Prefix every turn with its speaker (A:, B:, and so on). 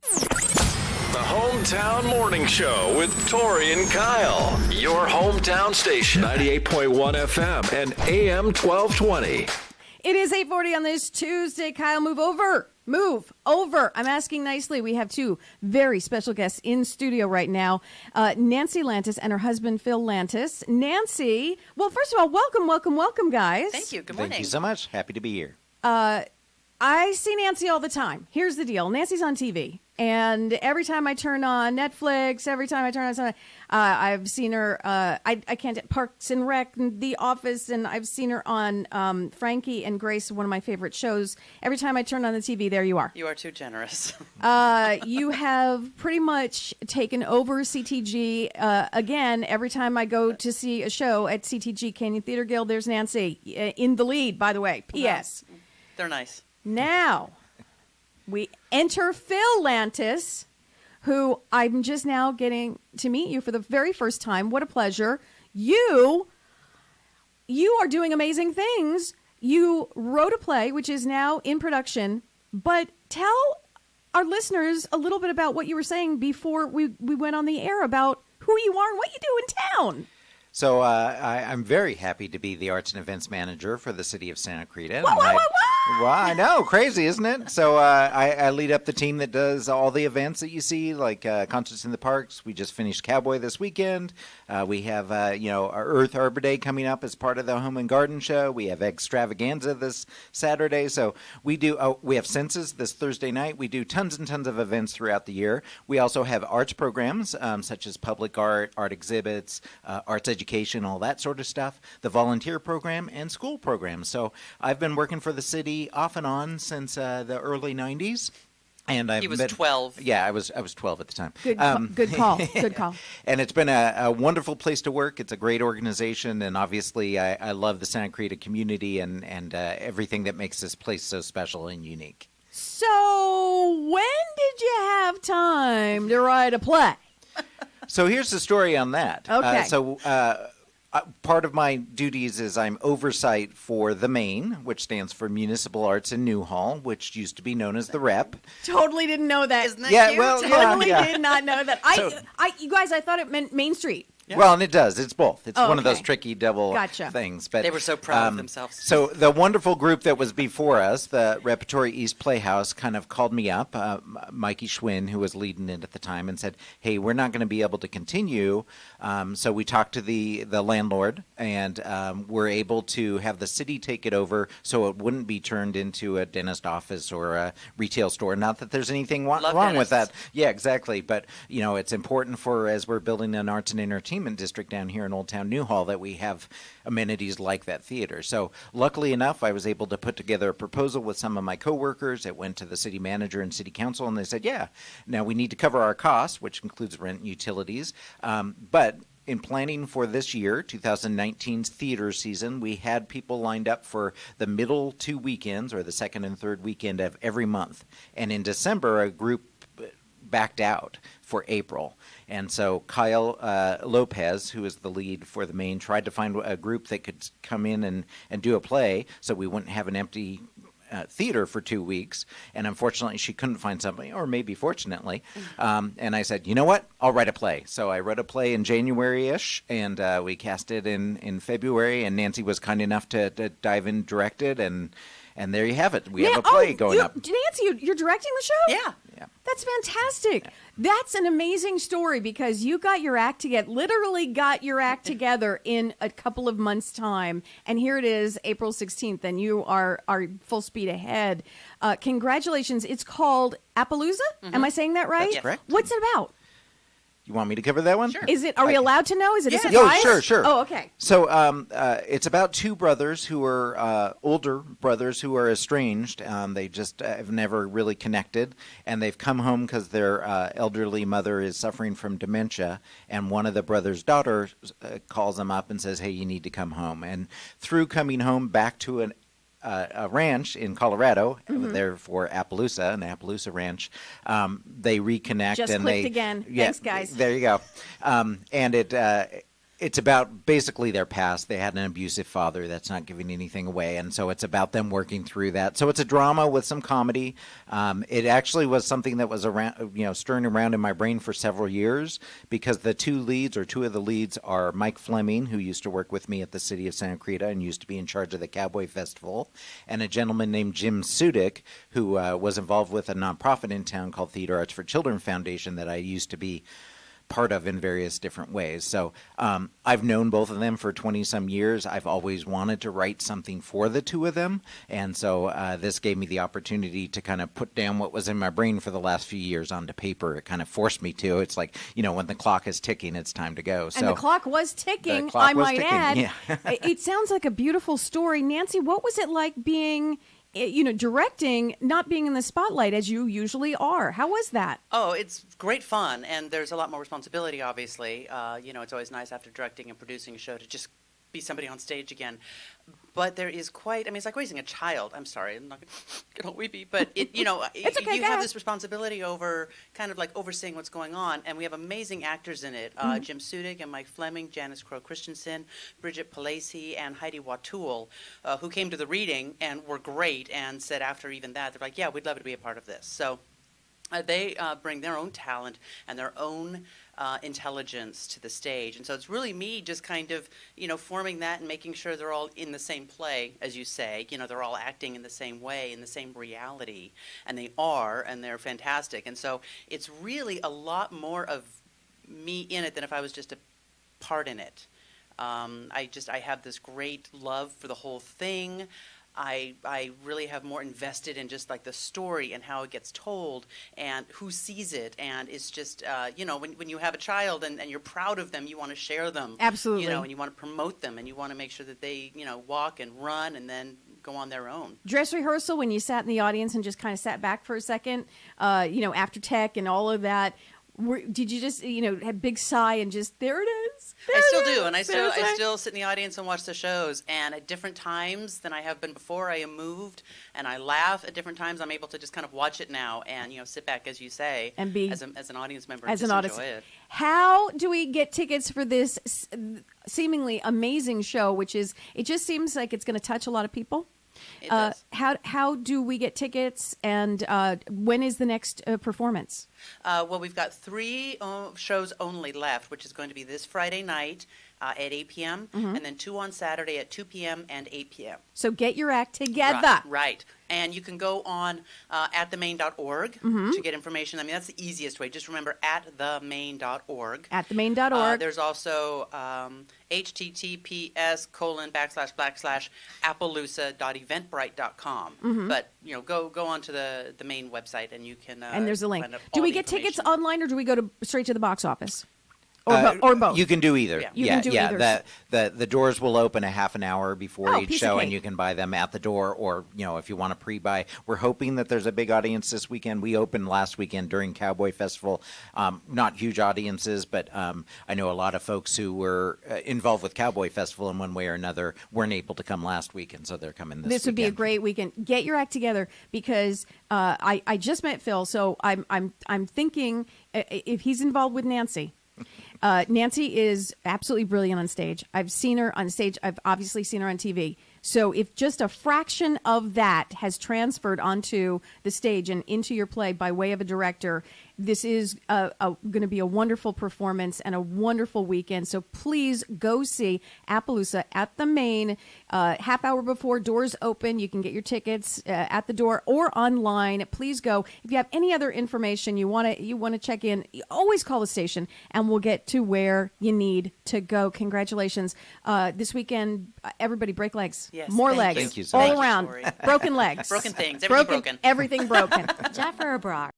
A: The Hometown Morning Show with Tori and Kyle. Your hometown station, 98.1 FM and AM 1220.
B: It is 8:40 on this Tuesday. Kyle, move over. Move over. I'm asking nicely. We have two very special guests in studio right now. Nancy Lantis and her husband, Phil Lantis. Nancy, well, first of all, welcome, guys.
C: Thank you. Good morning.
D: Thank you so much. Happy to be here.
B: I see Nancy all the time. Here's the deal. Nancy's on TV. And every time I turn on Netflix, every time I turn on something, I've seen her, I can't, Parks and Rec, and The Office, and I've seen her on Frankie and Grace, one of my favorite shows. Every time I turn on the TV, there you are.
C: You are too generous.
B: You have pretty much taken over CTG. Again, every time I go to see a show at CTG Canyon Theater Guild, there's Nancy in the lead, by the way. P.S.
C: Well, they're nice.
B: Now, we enter Phil Lantis, who I'm just now getting to meet you for the very first time. What a pleasure. You are doing amazing things. You wrote a play, which is now in production, but tell our listeners a little bit about what you were saying before we went on the air about who you are and what you do in town.
D: So I'm very happy to be the arts and events manager for the city of Santa Clarita.
B: Whoa.
D: Well, I know, crazy, isn't it? So I lead up the team that does all the events that you see, like concerts in the parks. We just finished Cowboy this weekend. We have, our Earth Arbor Day coming up as part of the Home and Garden Show. We have Extravaganza this Saturday. So we have Census this Thursday night. We do tons and tons of events throughout the year. We also have arts programs such as public art exhibits, arts education, all that sort of stuff, the volunteer program, and school programs. So I've been working for the city off and on since the early 90s. And
C: He was 12.
D: Yeah, I was 12 at the time.
B: Good call. Good call.
D: And it's been a wonderful place to work. It's a great organization, and obviously I love the Santa Clarita community and everything that makes this place so special and unique.
B: So when did you have time to write a play?
D: So here's the story on that.
B: Okay.
D: Part of my duties is I'm oversight for the Maine, which stands for Municipal Arts in Newhall, which used to be known as the Rep.
B: Totally didn't know that.
C: Isn't that
D: Yeah,
C: cute?
D: well,
B: Totally
D: yeah.
B: did not know that. You guys, I thought it meant Main Street.
C: Yeah.
D: Well, and it does. It's both. It's one of those
B: okay.
D: tricky double
B: Gotcha.
D: things. But
C: They were so proud of themselves.
D: So the wonderful group that was before us, the Repertory East Playhouse, kind of called me up, Mikey Schwinn, who was leading it at the time, and said, hey, we're not going to be able to continue. So we talked to the landlord, and we're able to have the city take it over so it wouldn't be turned into a dentist office or a retail store. Not that there's anything wrong with that. Yeah, exactly. But, it's important for, as we're building an arts and entertainment district down here in Old Town Newhall, that we have amenities like that theater. So luckily enough, I was able to put together a proposal with some of my coworkers. It went to the city manager and city council, and they said, yeah, now we need to cover our costs, which includes rent and utilities. But in planning for this year, 2019's theater season, we had people lined up for the middle 2 weekends or the second and third weekend of every month. And in December, a group backed out for April. And so Kyle Lopez, who is the lead for the Maine, tried to find a group that could come in and do a play so we wouldn't have an empty theater for 2 weeks. And unfortunately, she couldn't find somebody, or maybe fortunately. And I said, you know what? I'll write a play. So I wrote a play in January-ish, and we cast it in February. And Nancy was kind enough to dive in, direct it, and there you have it. We have a play going up.
B: Nancy, you're directing the show?
C: Yeah.
B: That's fantastic. That's an amazing story because you got your act together, literally got your act together in a couple of months' time. And here it is, April 16th, and you are full speed ahead. Congratulations. It's called Appaloosa? Mm-hmm. Am I saying that right?
D: That's correct.
B: What's it about?
D: You want me to cover that one?
C: Sure.
B: Are we allowed to know? Is it a
C: Yeah.
B: surprise?
D: Oh, sure.
B: Oh, okay.
D: So it's about two brothers who are older brothers who are estranged. They just have never really connected, and they've come home because their elderly mother is suffering from dementia, and one of the brothers' daughters calls them up and says, hey, you need to come home. And through coming home back to a ranch in Colorado, therefore Appaloosa, an Appaloosa ranch, they reconnect.
B: Just
D: and
B: clicked
D: they
B: again.
D: Yeah,
B: Thanks, guys.
D: There you go. And It's about basically their past. They had an abusive father. That's not giving anything away. And so it's about them working through that. So it's a drama with some comedy. It actually was something that was around, stirring around in my brain for several years, because the two of the leads are Mike Fleming, who used to work with me at the city of Santa Clarita and used to be in charge of the Cowboy Festival, and a gentleman named Jim Sudik, who was involved with a nonprofit in town called Theater Arts for Children Foundation that I used to be part of in various different ways. So I've known both of them for 20-some years. I've always wanted to write something for the two of them, and so this gave me the opportunity to kind of put down what was in my brain for the last few years onto paper. It kind of forced me to. It's like, when the clock is ticking, it's time to go.
B: And the clock was ticking, I might add.
D: Yeah.
B: It sounds like a beautiful story. Nancy, what was it like being directing, not being in the spotlight as you usually are? How was that?
C: Oh, it's great fun, and there's a lot more responsibility, obviously. It's always nice after directing and producing a show to just be somebody on stage again. But there is it's like raising a child. I'm sorry, I'm not going to get all weepy, but
B: It's okay,
C: you
B: go
C: have
B: ahead.
C: this responsibility over kind of like overseeing what's going on, and we have amazing actors in it. Jim Sudik and Mike Fleming, Janice Crow Christensen, Bridget Palacey, and Heidi Watul, who came to the reading and were great, and said after even that, they're like, yeah, we'd love to be a part of this. So they bring their own talent and their own intelligence to the stage. And so it's really me just kind of, forming that and making sure they're all in the same play, as you say. They're all acting in the same way, in the same reality. And they are, and they're fantastic. And so it's really a lot more of me in it than if I was just a part in it. I have this great love for the whole thing. I really have more invested in just like the story and how it gets told and who sees it. And it's just, when you have a child and you're proud of them, you want to share them.
B: Absolutely.
C: And you want to promote them, and you want to make sure that they, walk and run and then go on their own.
B: Dress rehearsal, when you sat in the audience and just kind of sat back for a second, after tech and all of that, did you just, have big sigh and just, there it is?
C: I still do, and I still sit in the audience and watch the shows. And at different times than I have been before, I am moved, and I laugh. At different times, I'm able to just kind of watch it now and sit back, as you say,
B: and be
C: as an audience member,
B: as
C: and
B: an
C: just enjoy it.
B: How do we get tickets for this seemingly amazing show? Which is, it just seems like it's going to touch a lot of people.
C: It does.
B: How do we get tickets, and when is the next performance?
C: Well, we've got 3 shows only left, which is going to be this Friday night at 8 p.m., and then 2 on Saturday at 2 p.m. and 8 p.m.
B: So get your act together.
C: Right. And you can go on atthemain.org to get information. I mean, that's the easiest way. Just remember atthemain.org.
B: Atthemain.org.
C: There's also https://appaloosa.eventbrite.com. But, go onto the main website and you can
B: and there's a link.
C: find out
B: Do
C: all
B: we
C: the
B: get tickets
C: information.
B: online, or do we go straight to the box office? Or both?
D: You can do either.
C: Yeah.
B: You can do either.
D: The doors will open a half an hour before each
B: piece of
D: show,
B: cake.
D: and you can buy them at the door, or if you want to pre-buy. We're hoping that there's a big audience this weekend. We opened last weekend during Cowboy Festival. Not huge audiences, but I know a lot of folks who were involved with Cowboy Festival in one way or another weren't able to come last weekend, so they're coming this
B: This would be a
D: weekend.
B: great weekend. Get your act together, because I just met Phil, so I'm thinking if he's involved with Nancy. Nancy is absolutely brilliant on stage. I've seen her on stage. I've obviously seen her on TV. So if just a fraction of that has transferred onto the stage and into your play by way of a director, this is going to be a wonderful performance and a wonderful weekend. So please go see Appaloosa at the Main. Half hour before doors open, you can get your tickets at the door or online. Please go. If you have any other information you want to check in, you always call the station and we'll get to where you need to go. Congratulations. This weekend, everybody break legs.
C: Yes,
B: More
C: thank
B: legs.
C: you.
D: Thank you so
B: all
D: much.
B: around.
C: Tori.
B: Broken legs.
C: Broken things. Everything broken.
B: Everything broken.
E: Jaffer Brock.